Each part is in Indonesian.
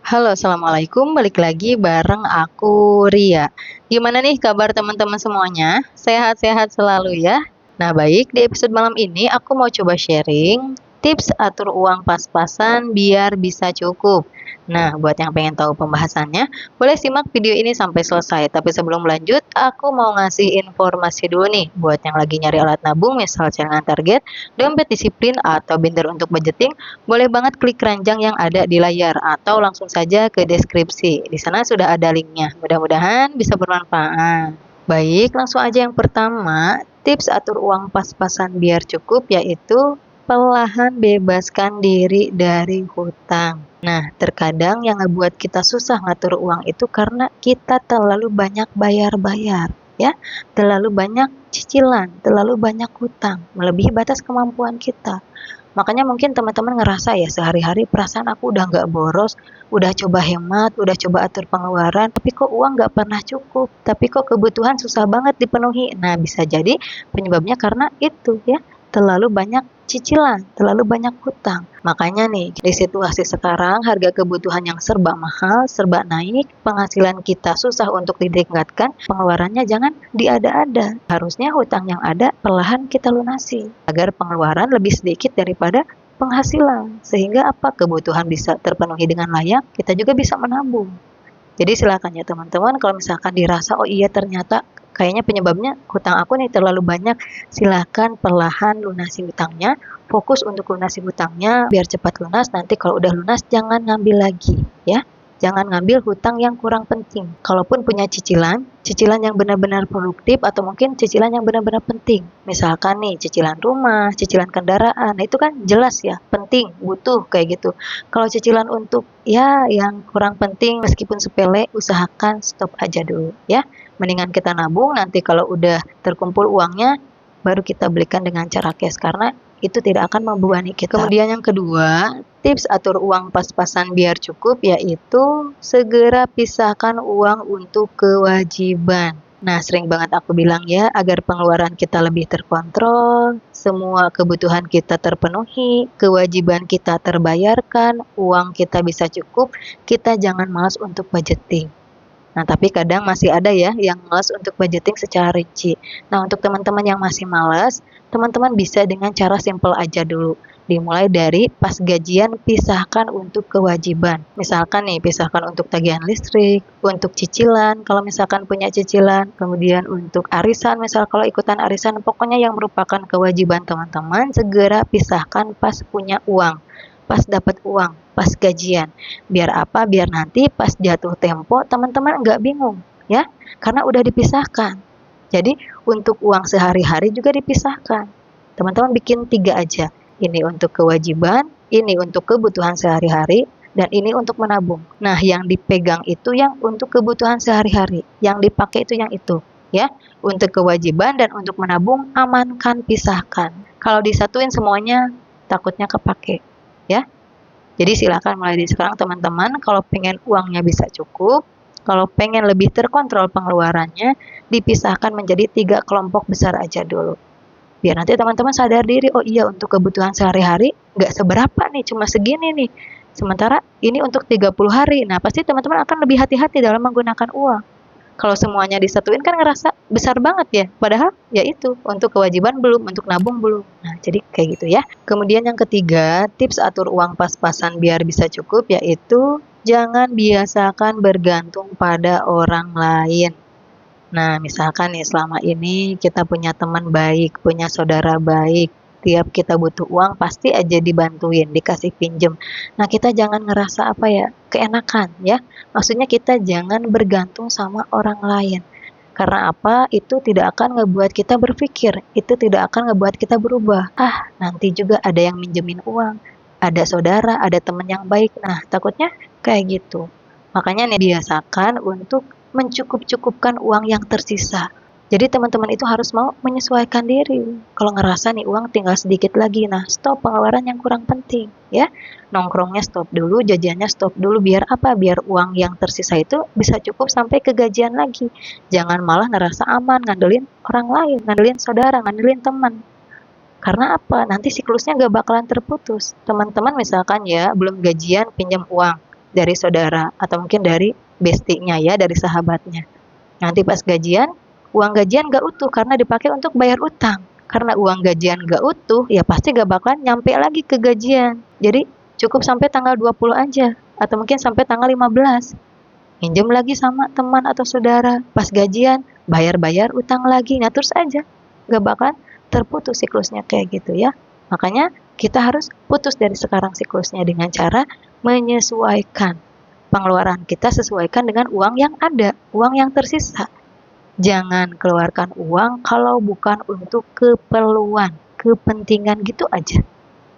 Halo, assalamualaikum. Balik lagi bareng aku Ria. Gimana nih kabar teman-teman semuanya? Sehat-sehat selalu ya. Nah, baik, di episode malam ini aku mau coba sharing tips atur uang pas-pasan biar bisa cukup. Nah, buat yang pengen tahu pembahasannya, boleh simak video ini sampai selesai. Tapi sebelum lanjut, aku mau ngasih informasi dulu nih buat yang lagi nyari alat nabung, misal celengan target, dompet disiplin, atau binder untuk budgeting. Boleh banget klik keranjang yang ada di layar atau langsung saja ke deskripsi. Di sana sudah ada linknya. Mudah-mudahan bisa bermanfaat. Baik, langsung aja yang pertama, tips atur uang pas-pasan biar cukup yaitu perlahan bebaskan diri dari hutang. Nah, terkadang yang ngebuat kita susah ngatur uang itu karena kita terlalu banyak bayar-bayar, ya, terlalu banyak cicilan, terlalu banyak hutang, melebihi batas kemampuan kita. Makanya mungkin teman-teman ngerasa ya sehari-hari perasaan aku udah nggak boros, udah coba hemat, udah coba atur pengeluaran, tapi kok uang nggak pernah cukup, tapi kok kebutuhan susah banget dipenuhi. Nah, bisa jadi penyebabnya karena itu ya, terlalu banyak cicilan, terlalu banyak hutang. Makanya nih, di situasi sekarang harga kebutuhan yang serba mahal, serba naik, penghasilan kita susah untuk ditingkatkan, pengeluarannya jangan diada-ada. Harusnya hutang yang ada perlahan kita lunasi, agar pengeluaran lebih sedikit daripada penghasilan. Sehingga apa? Kebutuhan bisa terpenuhi dengan layak, kita juga bisa menabung. Jadi silakan ya teman-teman, kalau misalkan dirasa, oh iya ternyata kayaknya penyebabnya hutang aku nih terlalu banyak, silakan perlahan lunasi hutangnya, fokus untuk lunasi hutangnya biar cepat lunas, nanti kalau udah lunas jangan ngambil lagi ya. Jangan ngambil hutang yang kurang penting. Kalaupun punya cicilan, cicilan yang benar-benar produktif atau mungkin cicilan yang benar-benar penting. Misalkan nih cicilan rumah, cicilan kendaraan, nah itu kan jelas ya, penting, butuh kayak gitu. Kalau cicilan untuk ya yang kurang penting meskipun sepele, usahakan stop aja dulu ya. Mendingan kita nabung, nanti kalau udah terkumpul uangnya baru kita belikan dengan cara cash karena itu tidak akan membebani kita. Kemudian yang kedua, tips atur uang pas-pasan biar cukup yaitu segera pisahkan uang untuk kewajiban. Nah, sering banget aku bilang ya, agar pengeluaran kita lebih terkontrol, semua kebutuhan kita terpenuhi, kewajiban kita terbayarkan, uang kita bisa cukup, kita jangan malas untuk budgeting. Nah, tapi kadang masih ada ya yang malas untuk budgeting secara rinci. Nah, untuk teman-teman yang masih malas, teman-teman bisa dengan cara simple aja dulu. Dimulai dari pas gajian, pisahkan untuk kewajiban. Misalkan nih, pisahkan untuk tagihan listrik, untuk cicilan, kalau misalkan punya cicilan, kemudian untuk arisan, misal kalau ikutan arisan, pokoknya yang merupakan kewajiban teman-teman, segera pisahkan pas punya uang, pas dapat uang, pas gajian. Biar apa? Biar nanti pas jatuh tempo teman-teman nggak bingung ya, karena udah dipisahkan. Jadi untuk uang sehari-hari juga dipisahkan. Teman-teman bikin 3 aja. Ini untuk kewajiban, ini untuk kebutuhan sehari-hari, dan ini untuk menabung. Nah, yang dipegang itu yang untuk kebutuhan sehari-hari, yang dipakai itu yang itu ya. Untuk kewajiban dan untuk menabung amankan, pisahkan. Kalau disatuin semuanya takutnya kepake ya. Jadi silakan mulai dari sekarang teman-teman, kalau pengen uangnya bisa cukup, kalau pengen lebih terkontrol pengeluarannya, dipisahkan menjadi 3 kelompok besar aja dulu. Biar nanti teman-teman sadar diri, oh iya untuk kebutuhan sehari-hari nggak seberapa nih, cuma segini nih. Sementara ini untuk 30 hari, nah pasti teman-teman akan lebih hati-hati dalam menggunakan uang. Kalau semuanya disatuin kan ngerasa besar banget ya, padahal ya itu untuk kewajiban belum, untuk nabung belum. Nah, jadi kayak gitu ya. Kemudian yang ketiga, tips atur uang pas-pasan biar bisa cukup yaitu jangan biasakan bergantung pada orang lain. Nah, misalkan nih selama ini kita punya teman baik, punya saudara baik, tiap kita butuh uang pasti aja dibantuin, dikasih pinjem. Nah, kita jangan ngerasa apa ya, keenakan ya. Maksudnya kita jangan bergantung sama orang lain. Karena apa? Itu tidak akan ngebuat kita berpikir, itu tidak akan ngebuat kita berubah. Ah, nanti juga ada yang minjemin uang, ada saudara, ada teman yang baik. Nah, takutnya kayak gitu. Makanya nih biasakan untuk mencukup-cukupkan uang yang tersisa. Jadi teman-teman itu harus mau menyesuaikan diri. Kalau ngerasa nih uang tinggal sedikit lagi, nah stop pengeluaran yang kurang penting ya. Nongkrongnya stop dulu, jajannya stop dulu, biar apa? Biar uang yang tersisa itu bisa cukup sampai ke gajian lagi. Jangan malah ngerasa aman ngandelin orang lain, ngandelin saudara, ngandelin teman. Karena apa? Nanti siklusnya gak bakalan terputus. Teman-teman misalkan ya belum gajian pinjam uang. dari saudara atau mungkin dari bestinya ya, dari sahabatnya. Nanti pas gajian, uang gajian gak utuh karena dipakai untuk bayar utang. Karena uang gajian gak utuh, ya pasti gak bakalan nyampe lagi ke gajian. Jadi cukup sampai tanggal 20 aja, atau mungkin sampai tanggal 15. Pinjam lagi sama teman atau saudara, pas gajian, bayar-bayar utang lagi. Nah terus aja, gak bakalan terputus siklusnya kayak gitu ya. Makanya kita harus putus dari sekarang siklusnya dengan cara menyesuaikan pengeluaran kita, sesuaikan dengan uang yang ada, uang yang tersisa. Jangan keluarkan uang kalau bukan untuk keperluan, kepentingan gitu aja.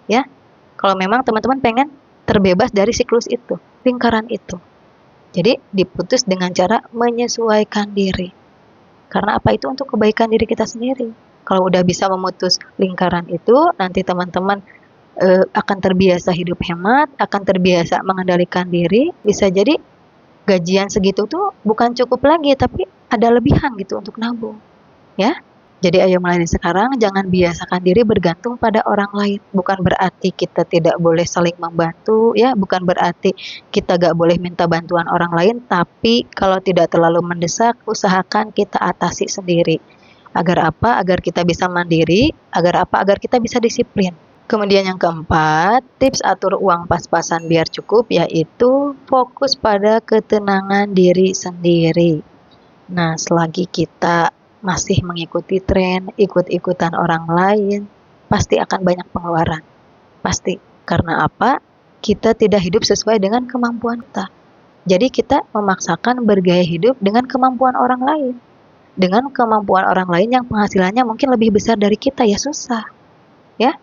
Ya, kalau memang teman-teman pengen terbebas dari siklus itu, lingkaran itu. Jadi diputus dengan cara menyesuaikan diri. Karena apa itu untuk kebaikan diri kita sendiri. Kalau udah bisa memutus lingkaran itu, nanti teman-teman akan terbiasa hidup hemat, akan terbiasa mengendalikan diri, bisa jadi gajian segitu tuh bukan cukup lagi, tapi ada lebihan gitu untuk nabung, ya. Jadi ayo mulai dari sekarang, jangan biasakan diri bergantung pada orang lain. Bukan berarti kita tidak boleh saling membantu, ya. Bukan berarti kita gak boleh minta bantuan orang lain, tapi kalau tidak terlalu mendesak, usahakan kita atasi sendiri. Agar apa? Agar kita bisa mandiri, agar apa? Agar kita bisa disiplin. Kemudian yang keempat, tips atur uang pas-pasan biar cukup, yaitu fokus pada ketenangan diri sendiri. Nah, selagi kita masih mengikuti tren, ikut-ikutan orang lain, pasti akan banyak pengeluaran. Pasti. Karena apa? Kita tidak hidup sesuai dengan kemampuan kita. Jadi kita memaksakan bergaya hidup dengan kemampuan orang lain. Dengan kemampuan orang lain yang penghasilannya mungkin lebih besar dari kita, ya susah. Ya,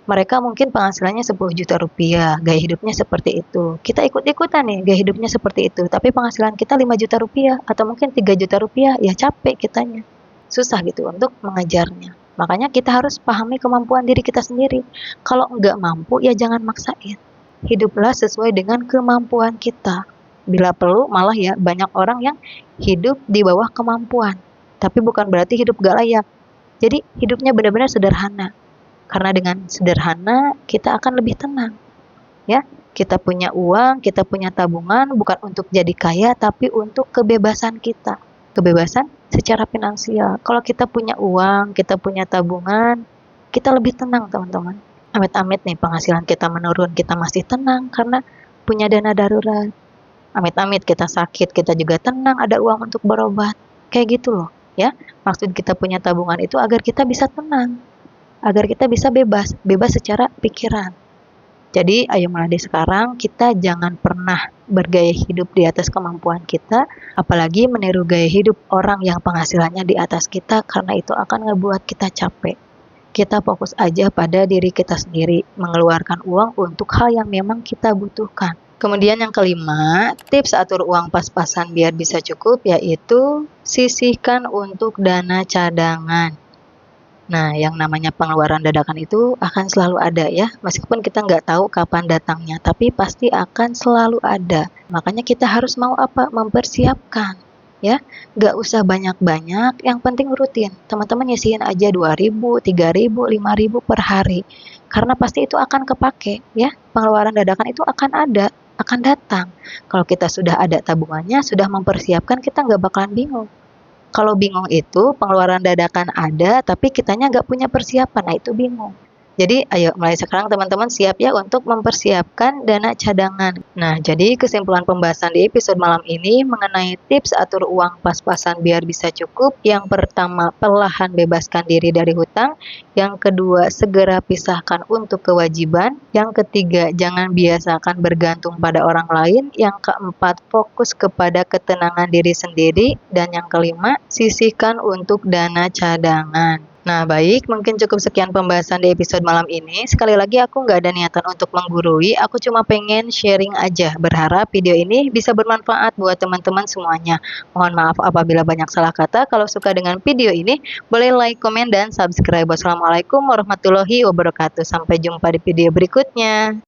mereka mungkin penghasilannya 10 juta rupiah, gaya hidupnya seperti itu. Kita ikut-ikutan nih, gaya hidupnya seperti itu. Tapi penghasilan kita 5 juta rupiah, atau mungkin 3 juta rupiah, ya capek kitanya. Susah gitu untuk mengejarnya. Makanya kita harus pahami kemampuan diri kita sendiri. Kalau nggak mampu, ya jangan maksain. Hiduplah sesuai dengan kemampuan kita. Bila perlu, malah ya banyak orang yang hidup di bawah kemampuan. Tapi bukan berarti hidup gak layak. Jadi hidupnya benar-benar sederhana. Karena dengan sederhana kita akan lebih tenang. Ya, kita punya uang, kita punya tabungan bukan untuk jadi kaya tapi untuk kebebasan kita. Kebebasan secara finansial. Kalau kita punya uang, kita punya tabungan, kita lebih tenang, teman-teman. Amit-amit nih penghasilan kita menurun, kita masih tenang karena punya dana darurat. Amit-amit kita sakit, kita juga tenang, ada uang untuk berobat. Kayak gitu loh, ya. Maksud kita punya tabungan itu agar kita bisa tenang. Agar kita bisa bebas secara pikiran. Jadi ayo mulai dari sekarang kita jangan pernah bergaya hidup di atas kemampuan kita, apalagi meniru gaya hidup orang yang penghasilannya di atas kita, karena itu akan ngebuat kita capek. Kita fokus aja pada diri kita sendiri, mengeluarkan uang untuk hal yang memang kita butuhkan. Kemudian yang kelima, tips atur uang pas-pasan biar bisa cukup, yaitu sisihkan untuk dana cadangan. Nah, yang namanya pengeluaran dadakan itu akan selalu ada ya, meskipun kita nggak tahu kapan datangnya, tapi pasti akan selalu ada. Makanya kita harus mau apa? Mempersiapkan, ya. Nggak usah banyak-banyak, yang penting rutin. Teman-teman nyisihin aja 2.000, 3.000, 5.000 per hari. Karena pasti itu akan kepake, ya. Pengeluaran dadakan itu akan ada, akan datang. Kalau kita sudah ada tabungannya, sudah mempersiapkan, kita nggak bakalan bingung. Kalau bingung itu pengeluaran dadakan ada, tapi kitanya nggak punya persiapan, nah itu bingung. Jadi ayo mulai sekarang teman-teman siap ya untuk mempersiapkan dana cadangan. Nah, jadi kesimpulan pembahasan di episode malam ini mengenai tips atur uang pas-pasan biar bisa cukup. Yang pertama, perlahan bebaskan diri dari hutang. Yang kedua, segera pisahkan untuk kewajiban. Yang ketiga, jangan biasakan bergantung pada orang lain. Yang keempat, fokus kepada ketenangan diri sendiri. Dan yang kelima, sisihkan untuk dana cadangan. Nah, baik, mungkin cukup sekian pembahasan di episode malam ini. Sekali lagi aku nggak ada niatan untuk menggurui, aku cuma pengen sharing aja. Berharap video ini bisa bermanfaat buat teman-teman semuanya. Mohon maaf apabila banyak salah kata. Kalau suka dengan video ini, boleh like, komen, dan subscribe. Wassalamualaikum warahmatullahi wabarakatuh. Sampai jumpa di video berikutnya.